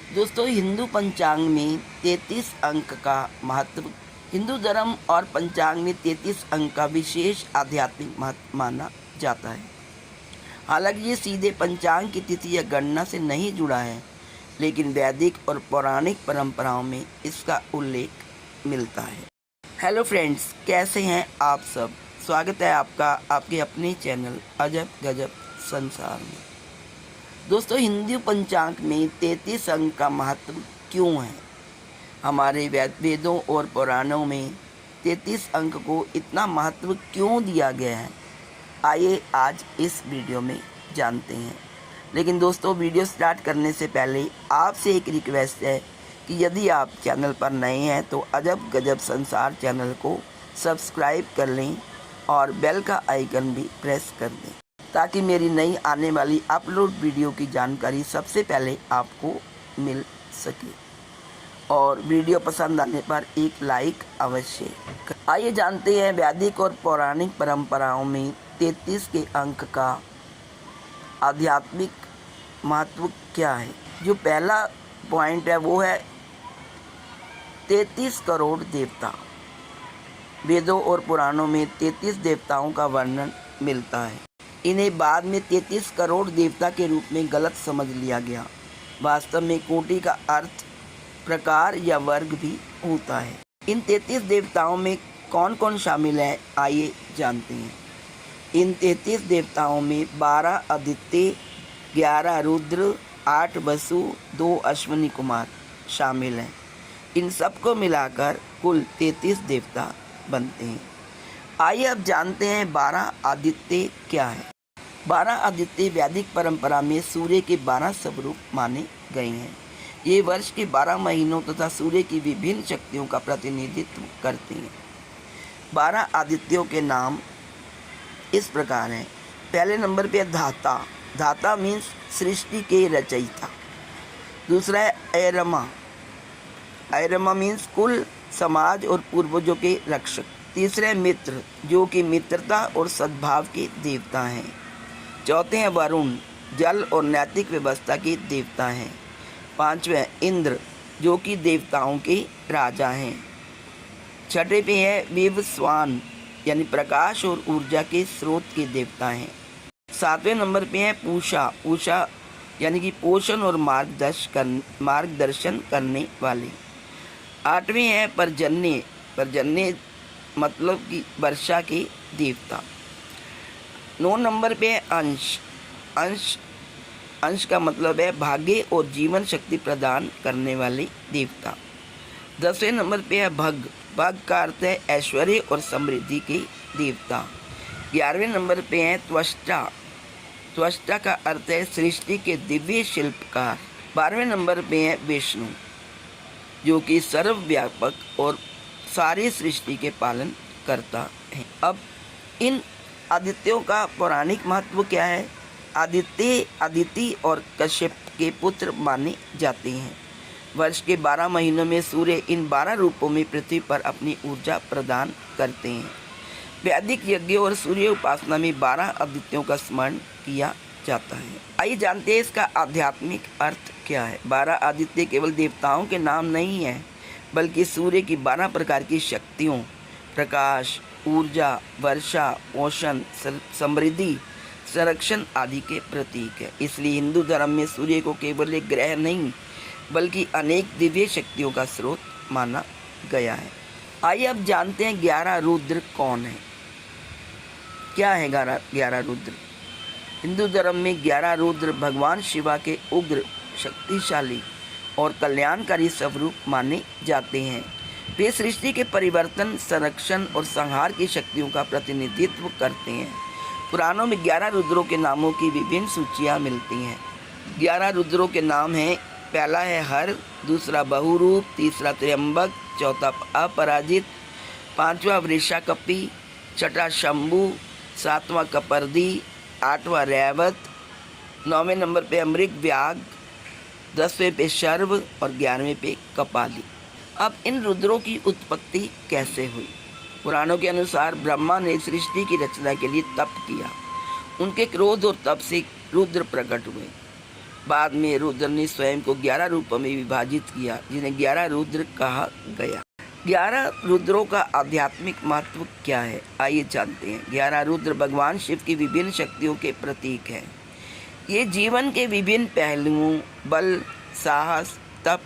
दोस्तों, हिंदू पंचांग में 33 अंक का महत्व। हिंदू धर्म और पंचांग में 33 अंक का विशेष आध्यात्मिक महत्व माना जाता है। हालांकि ये सीधे पंचांग की तिथि या गणना से नहीं जुड़ा है, लेकिन वैदिक और पौराणिक परंपराओं में इसका उल्लेख मिलता है। हेलो फ्रेंड्स, कैसे हैं आप सब? स्वागत है आपका आपके अपने चैनल अजब गजब संसार में। दोस्तों, हिंदू पंचांग में 33 अंक का महत्व क्यों है? हमारे वेदों और पुराणों में 33 अंक को इतना महत्व क्यों दिया गया है? आइए आज इस वीडियो में जानते हैं। लेकिन दोस्तों, वीडियो स्टार्ट करने से पहले आपसे एक रिक्वेस्ट है कि यदि आप चैनल पर नए हैं तो अजब गजब संसार चैनल को सब्सक्राइब कर लें और बेल का आइकन भी प्रेस कर दें, ताकि मेरी नई आने वाली अपलोड वीडियो की जानकारी सबसे पहले आपको मिल सके। और वीडियो पसंद आने पर एक लाइक अवश्य। आइए जानते हैं वैदिक और पौराणिक परंपराओं में 33 के अंक का आध्यात्मिक महत्व क्या है। जो पहला पॉइंट है वो है 33 करोड़ देवता। वेदों और पुराणों में 33 देवताओं का वर्णन मिलता है। इन्हें बाद में 33 करोड़ देवता के रूप में गलत समझ लिया गया। वास्तव में कोटि का अर्थ प्रकार या वर्ग भी होता है। इन 33 देवताओं में कौन कौन शामिल है, आइए जानते हैं। इन 33 देवताओं में 12 आदित्य, 11 रुद्र, 8 वसु, 2 अश्विनी कुमार शामिल हैं। इन सबको मिलाकर कुल 33 देवता बनते हैं। आइए अब जानते हैं 12 आदित्य क्या है। 12 आदित्य वैदिक परंपरा में सूर्य के 12 स्वरूप माने गए हैं। ये वर्ष के 12 महीनों तथा सूर्य की विभिन्न शक्तियों का प्रतिनिधित्व करते हैं। 12 आदित्यों के नाम इस प्रकार हैं। पहले नंबर पे धाता। धाता मीन्स सृष्टि के रचयिता। दूसरा है ऐरमा। ऐरमा मीन्स कुल, समाज और पूर्वजों के रक्षक। तीसरे मित्र, जो कि मित्रता और सद्भाव के देवता हैं। चौथे हैं वरुण, जल और नैतिक व्यवस्था के देवता हैं। पांचवें इंद्र, जो कि देवताओं के राजा हैं। छठे पे है विवस्वान, यानी प्रकाश और ऊर्जा के स्रोत के देवता हैं। सातवें नंबर पे है पूषा। पूषा यानी कि पोषण और मार्गदर्शन करने वाले। आठवें है पर्जन्य। पर्जन्य मतलब कि वर्षा के देवता। 9 नंबर पे है अंश। अंश का मतलब है भाग्य और जीवन शक्ति प्रदान करने वाले देवता। 10वें नंबर पे है भग। भग का अर्थ है ऐश्वर्य और समृद्धि के देवता। 11वें नंबर पे है त्वष्टा। त्वष्टा का अर्थ है सृष्टि के दिव्य शिल्पकार। 12वें नंबर पे है विष्णु, जो कि सर्वव्यापक और सारी सृष्टि के पालन करता है। अब इन आदित्यों का पौराणिक महत्व क्या है? आदित्य अदिति और कश्यप के पुत्र माने जाते हैं। वर्ष के 12 महीनों में सूर्य इन 12 रूपों में पृथ्वी पर अपनी ऊर्जा प्रदान करते हैं। वैदिक यज्ञ और सूर्य उपासना में 12 आदित्यों का स्मरण किया जाता है। आइए जानते हैं इसका आध्यात्मिक अर्थ क्या है। 12 आदित्य केवल देवताओं के नाम नहीं है, बल्कि सूर्य की 12 प्रकार की शक्तियों, प्रकाश, ऊर्जा, वर्षा, पोषण, समृद्धि, संरक्षण आदि के प्रतीक है। इसलिए हिंदू धर्म में सूर्य को केवल एक ग्रह नहीं, बल्कि अनेक दिव्य शक्तियों का स्रोत माना गया है। आइए अब जानते हैं 11 रुद्र कौन है। क्या है 11 रुद्र? हिंदू धर्म में 11 रुद्र भगवान शिवा के उग्र, शक्तिशाली और कल्याणकारी स्वरूप माने जाते हैं। वे सृष्टि के परिवर्तन, संरक्षण और संहार की शक्तियों का प्रतिनिधित्व करते हैं। पुराणों में 11 रुद्रों के नामों की विभिन्न सूचियाँ मिलती हैं। 11 रुद्रों के नाम हैं। पहला है हर, दूसरा बहुरूप, तीसरा त्र्यंबक, चौथा अपराजित, पांचवा वृषाकपि, छठा शंभु, सातवां कपर्दी, 8वां रैवत, 9वें नंबर पे अमृग व्याघ्र, 10वें पे शर्व और 11वें पे कपाली। अब इन रुद्रों की उत्पत्ति कैसे हुई? पुराणों के अनुसार ब्रह्मा ने सृष्टि की रचना के लिए तप किया। उनके क्रोध और तप से रुद्र प्रकट हुए। बाद में रुद्र ने स्वयं को 11 रूपों में विभाजित किया, जिन्हें 11 रुद्र कहा गया। 11 रुद्रों का आध्यात्मिक महत्व क्या है, आइए जानते हैं। 11 रुद्र भगवान शिव की विभिन्न शक्तियों के प्रतीक हैं। ये जीवन के विभिन्न पहलुओं, बल, साहस, तप,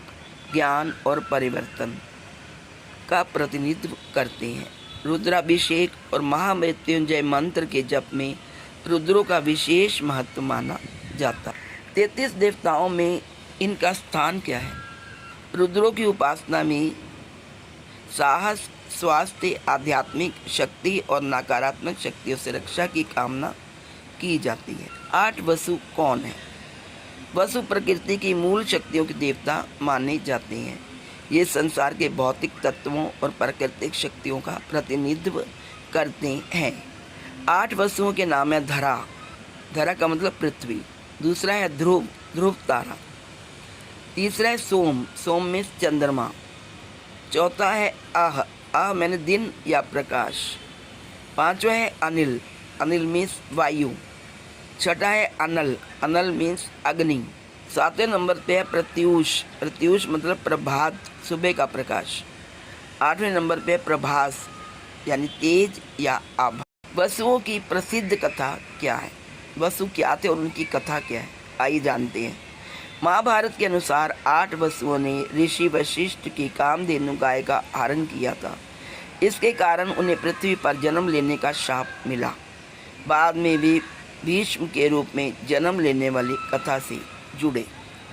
ज्ञान और परिवर्तन का प्रतिनिधित्व करते हैं। रुद्राभिषेक और महामृत्युंजय मंत्र के जप में रुद्रों का विशेष महत्व माना जाता है। 33 देवताओं में इनका स्थान क्या है? रुद्रों की उपासना में साहस, स्वास्थ्य, आध्यात्मिक शक्ति और नकारात्मक शक्तियों से रक्षा की कामना की जाती है। 8 वसु कौन है? वसु प्रकृति की मूल शक्तियों के देवता माने जाते हैं। ये संसार के भौतिक तत्वों और प्राकृतिक शक्तियों का प्रतिनिधित्व करते हैं। 8 वसुओं के नाम है धरा, धरा का मतलब पृथ्वी। दूसरा है ध्रुव, ध्रुव तारा। तीसरा है सोम, सोम में चंद्रमा। चौथा है आह, आह मैंने दिन या प्रकाश। पांचवा है अनिल, अनिल मीन्स वायु। छठा है अनल, अनल मीन्स अग्नि। 7वें नंबर पे है प्रत्यूष, प्रत्यूष मतलब प्रभात, सुबह का प्रकाश। 8वें नंबर पे प्रभास यानी तेज या आभा। वसुओं की प्रसिद्ध कथा क्या है? वसु क्या थे और उनकी कथा क्या है, आइए जानते हैं। महाभारत के अनुसार 8 वसुओं ने ऋषि वशिष्ठ की कामधेनु गाय का हरण किया था। इसके कारण उन्हें पृथ्वी पर जन्म लेने का शाप मिला। बाद में भी भीष्म के रूप में जन्म लेने वाली कथा से जुड़े।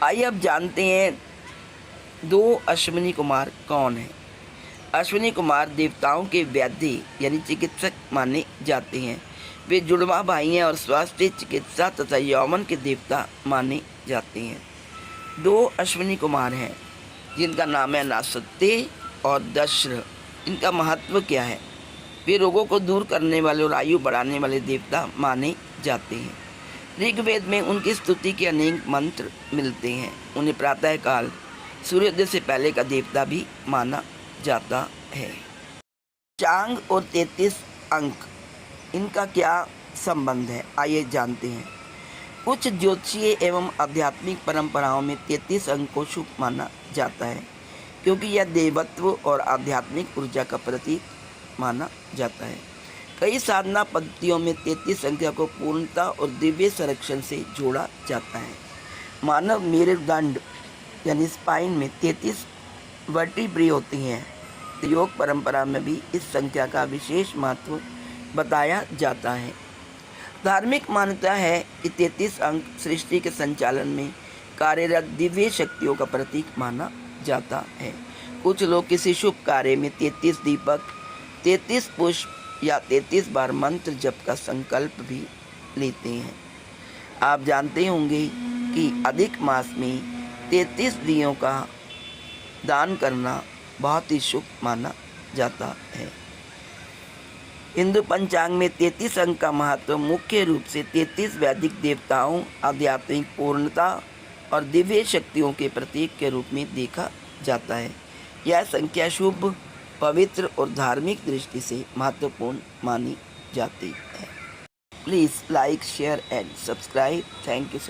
आइए अब जानते हैं 2 अश्विनी कुमार कौन हैं। अश्विनी कुमार देवताओं के वैद्य यानी चिकित्सक माने जाते हैं। वे जुड़वा भाई हैं और स्वास्थ्य, चिकित्सा तथा यौवन के देवता माने जाते हैं। 2 अश्विनी कुमार हैं जिनका नाम है नासत्य और दश्र। इनका महत्व क्या है? वे रोगों को दूर करने वाले और आयु बढ़ाने वाले देवता माने जाते हैं। ऋग्वेद में उनकी स्तुति के अनेक मंत्र मिलते हैं। उन्हें प्रातःकाल सूर्योदय से पहले का देवता भी माना जाता है। चांग और 33 अंक, इनका क्या संबंध है, आइए जानते हैं। कुछ ज्योतिषीय एवं आध्यात्मिक परंपराओं में 33 अंक को शुभ माना जाता है, क्योंकि यह देवत्व और आध्यात्मिक ऊर्जा का प्रतीक माना जाता है। कई साधना पद्धतियों में 33 संख्या को पूर्णता और दिव्य संरक्षण से जोड़ा जाता है। मानव मेरुदंड यानी स्पाइन में 33 वर्टिब्रे होती हैं। योग परंपरा में भी इस संख्या का विशेष महत्व बताया जाता है। धार्मिक मान्यता है कि 33 अंक सृष्टि के संचालन में कार्यरत दिव्य शक्तियों का प्रतीक माना जाता है। कुछ लोग किसी शुभ कार्य में 33 दीपक, 33 पुष्प या 33 बार मंत्र जप का संकल्प भी लेते हैं। आप जानते होंगे कि अधिक मास में 33 दियों का दान करना बहुत ही शुभ माना जाता है। हिंदू पंचांग में 33 अंक का महत्व मुख्य रूप से 33 वैदिक देवताओं, आध्यात्मिक पूर्णता और दिव्य शक्तियों के प्रतीक के रूप में देखा जाता है। यह संख्या शुभ, पवित्र और धार्मिक दृष्टि से महत्वपूर्ण मानी जाती है। Please like, share and subscribe. Thank you so